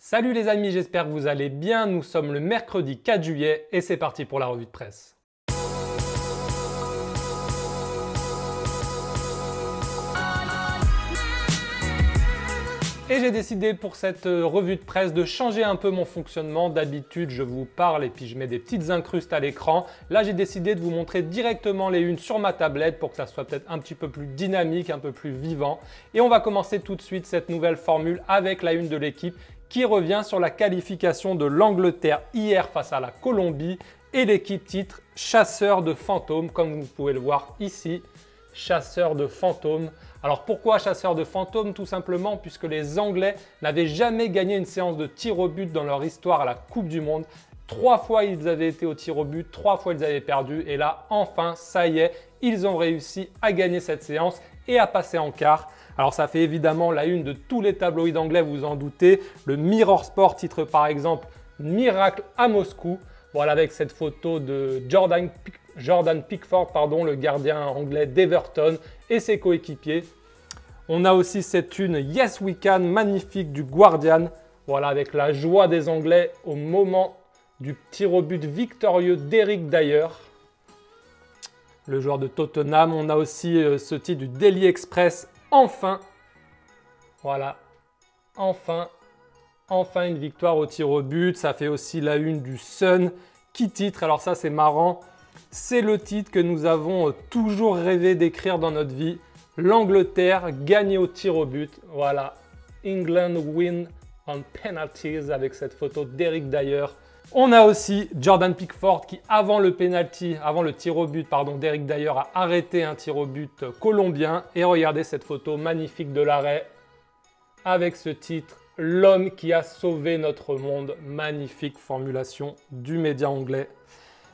Salut les amis, j'espère que vous allez bien. Nous sommes le mercredi 4 juillet et c'est parti pour la revue de presse. Et j'ai décidé pour cette revue de presse de changer un peu mon fonctionnement. D'habitude, je vous parle et puis je mets des petites incrustes à l'écran. Là, j'ai décidé de vous montrer directement les unes sur ma tablette pour que ça soit peut-être un petit peu plus dynamique, un peu plus vivant. Et on va commencer tout de suite cette nouvelle formule avec la une de l'équipe qui revient sur la qualification de l'Angleterre hier face à la Colombie. Et l'équipe titre « Chasseur de fantômes », comme vous pouvez le voir ici. Chasseur de fantômes. Alors pourquoi chasseur de fantômes? Tout simplement puisque les Anglais n'avaient jamais gagné une séance de tir au but dans leur histoire à la Coupe du Monde. 3 fois ils avaient été au tir au but, 3 fois ils avaient perdu et là enfin ça y est, ils ont réussi à gagner cette séance et à passer en quart. Alors ça fait évidemment la une de tous les tabloïds anglais, vous en doutez. Le Mirror Sport titre par exemple « Miracle à Moscou ». Voilà, avec cette photo de Jordan Pickford, le gardien anglais d'Everton et ses coéquipiers. On a aussi cette une Yes We Can magnifique du Guardian. Voilà, avec la joie des Anglais au moment du tir au but victorieux d'Eric Dyer, le joueur de Tottenham. On a aussi ce titre du Daily Express. Enfin, voilà, enfin une victoire au tir au but. Ça fait aussi la une du Sun qui titre, alors ça c'est marrant, c'est le titre que nous avons toujours rêvé d'écrire dans notre vie. L'Angleterre gagne au tir au but. Voilà, England win on penalties avec cette photo d'Eric Dyer. On a aussi Jordan Pickford qui avant le tir au but d'Eric Dyer a arrêté un tir au but colombien. Et regardez cette photo magnifique de l'arrêt avec ce titre. L'homme qui a sauvé notre monde. Magnifique formulation du média anglais.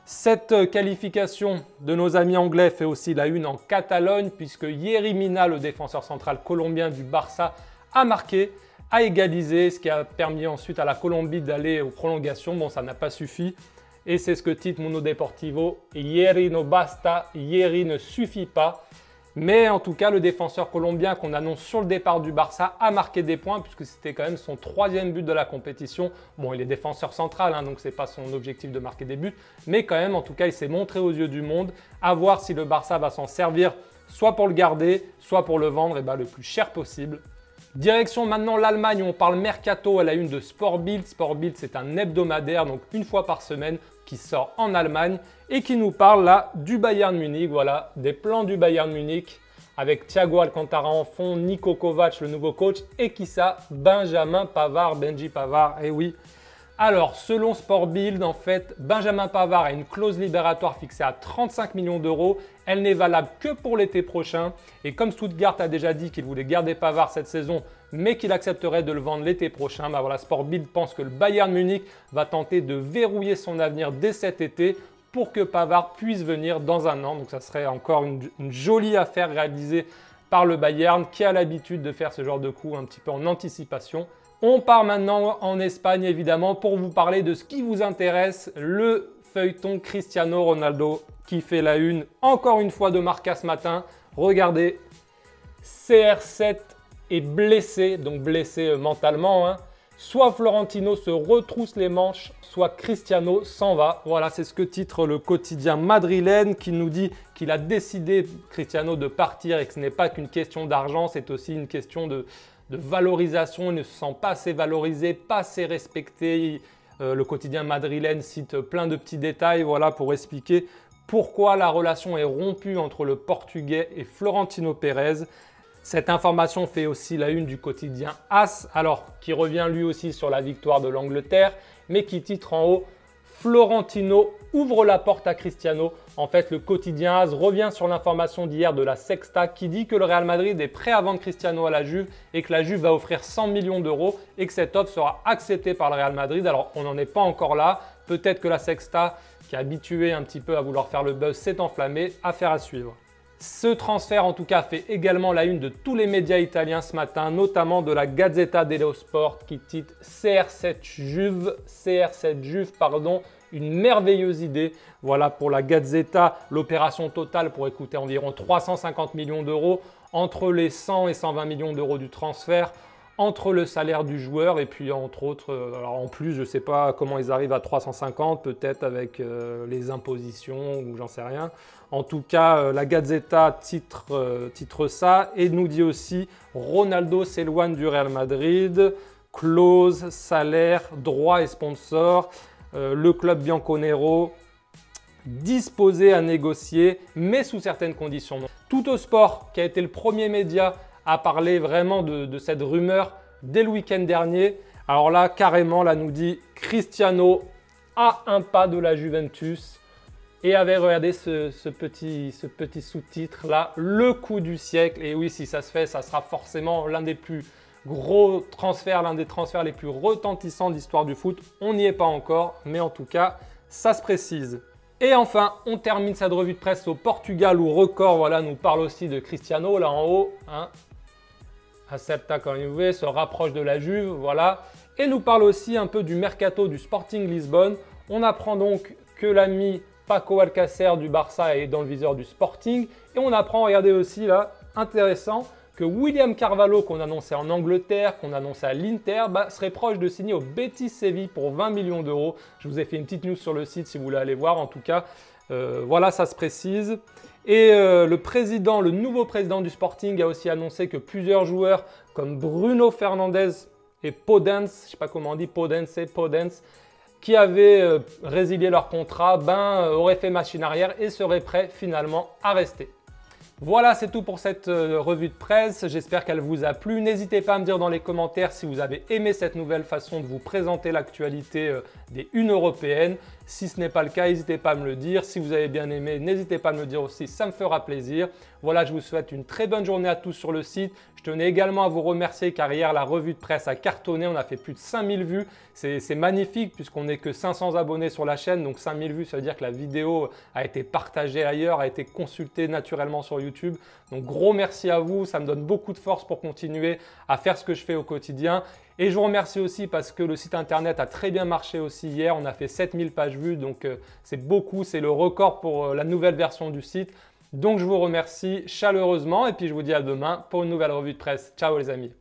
Cette qualification de nos amis anglais fait aussi la une en Catalogne puisque Yerry Mina, le défenseur central colombien du Barça, a marqué, a égalisé, ce qui a permis ensuite à la Colombie d'aller aux prolongations. Bon, ça n'a pas suffi. Et c'est ce que titre Mundo Deportivo. Yerry no basta, Yerry ne suffit pas. Mais en tout cas, le défenseur colombien qu'on annonce sur le départ du Barça a marqué des points puisque c'était quand même son 3e but de la compétition. Bon, il est défenseur central, donc ce n'est pas son objectif de marquer des buts. Mais quand même, en tout cas, il s'est montré aux yeux du monde. À voir si le Barça va s'en servir soit pour le garder, soit pour le vendre le plus cher possible. Direction maintenant l'Allemagne où on parle mercato à la une de Sport Bild. Sport Bild, c'est un hebdomadaire, donc une fois par semaine, qui sort en Allemagne et qui nous parle là du Bayern Munich. Voilà, des plans du Bayern Munich avec Thiago Alcantara en fond, Niko Kovac, le nouveau coach, et qui ça? Benjamin Pavard, Benji Pavard, eh oui. Alors, selon Sport Bild, en fait, Benjamin Pavard a une clause libératoire fixée à 35 millions d'euros. Elle n'est valable que pour l'été prochain. Et comme Stuttgart a déjà dit qu'il voulait garder Pavard cette saison, mais qu'il accepterait de le vendre l'été prochain, voilà, Sport Bild pense que le Bayern Munich va tenter de verrouiller son avenir dès cet été pour que Pavard puisse venir dans un an. Donc ça serait encore une jolie affaire réalisée par le Bayern qui a l'habitude de faire ce genre de coup un petit peu en anticipation. On part maintenant en Espagne évidemment pour vous parler de ce qui vous intéresse, le feuilleton Cristiano Ronaldo qui fait la une encore une fois de Marca ce matin. Regardez, CR7 est blessé, donc blessé mentalement. Soit Florentino se retrousse les manches, soit Cristiano s'en va. Voilà, c'est ce que titre le quotidien madrilène qui nous dit qu'il a décidé, Cristiano, de partir et que ce n'est pas qu'une question d'argent, c'est aussi une question de valorisation. Il ne se sent pas assez valorisé, pas assez respecté. Le quotidien madrilène cite plein de petits détails pour expliquer pourquoi la relation est rompue entre le Portugais et Florentino Pérez. Cette information fait aussi la une du quotidien AS, qui revient lui aussi sur la victoire de l'Angleterre, mais qui titre en haut « Florentino ouvre la porte à Cristiano ». En fait, le quotidien AS revient sur l'information d'hier de la Sexta qui dit que le Real Madrid est prêt à vendre Cristiano à la Juve et que la Juve va offrir 100 millions d'euros et que cette offre sera acceptée par le Real Madrid. Alors, on n'en est pas encore là. Peut-être que la Sexta, qui est habituée un petit peu à vouloir faire le buzz, s'est enflammée. Affaire à suivre. Ce transfert en tout cas fait également la une de tous les médias italiens ce matin, notamment de la Gazzetta dello Sport qui titre CR7 Juve, une merveilleuse idée. Voilà pour la Gazzetta, l'opération totale pourrait coûter environ 350 millions d'euros entre les 100 et 120 millions d'euros du transfert. entre le salaire du joueur et puis entre autres, alors en plus je ne sais pas comment ils arrivent à 350, peut-être avec les impositions ou j'en sais rien. En tout cas, la Gazzetta titre ça et nous dit aussi Ronaldo s'éloigne du Real Madrid, clause, salaire, droits et sponsors, le club bianconero disposé à négocier mais sous certaines conditions. Tuttosport, qui a été le premier média à parler vraiment de cette rumeur dès le week-end dernier. Alors là, carrément, là nous dit Cristiano à un pas de la Juventus et avait regardé ce petit sous-titre là, le coup du siècle. Et oui, si ça se fait, ça sera forcément l'un des plus gros transferts, l'un des transferts les plus retentissants de l'histoire du foot. On n'y est pas encore, mais en tout cas, ça se précise. Et enfin, on termine cette revue de presse au Portugal où Record voilà, nous parle aussi de Cristiano là en haut. Hein. Acerta quand il veut, se rapproche de la Juve, voilà. Et nous parle aussi un peu du mercato du Sporting Lisbonne. On apprend donc que l'ami Paco Alcácer du Barça est dans le viseur du Sporting. Et on apprend, regardez aussi là, intéressant, que William Carvalho, qu'on annonçait en Angleterre, qu'on annonçait à l'Inter, serait proche de signer au Betis Séville pour 20 millions d'euros. Je vous ai fait une petite news sur le site si vous voulez aller voir. En tout cas, voilà, ça se précise. Et le nouveau président du Sporting a aussi annoncé que plusieurs joueurs comme Bruno Fernandes et Podence, je ne sais pas comment on dit, Podence, qui avaient résilié leur contrat, auraient fait machine arrière et seraient prêts finalement à rester. Voilà, c'est tout pour cette revue de presse. J'espère qu'elle vous a plu. N'hésitez pas à me dire dans les commentaires si vous avez aimé cette nouvelle façon de vous présenter l'actualité des Une européennes. Si ce n'est pas le cas, n'hésitez pas à me le dire. Si vous avez bien aimé, n'hésitez pas à me le dire aussi, ça me fera plaisir. Voilà, je vous souhaite une très bonne journée à tous sur le site. Je tenais également à vous remercier car hier, la revue de presse a cartonné. On a fait plus de 5000 vues. C'est magnifique puisqu'on n'est que 500 abonnés sur la chaîne. Donc 5000 vues, ça veut dire que la vidéo a été partagée ailleurs, a été consultée naturellement sur YouTube. Donc gros merci à vous. Ça me donne beaucoup de force pour continuer à faire ce que je fais au quotidien. Et je vous remercie aussi parce que le site internet a très bien marché aussi hier. On a fait 7000 pages vues, donc c'est beaucoup. C'est le record pour la nouvelle version du site. Donc je vous remercie chaleureusement et puis je vous dis à demain pour une nouvelle revue de presse. Ciao les amis.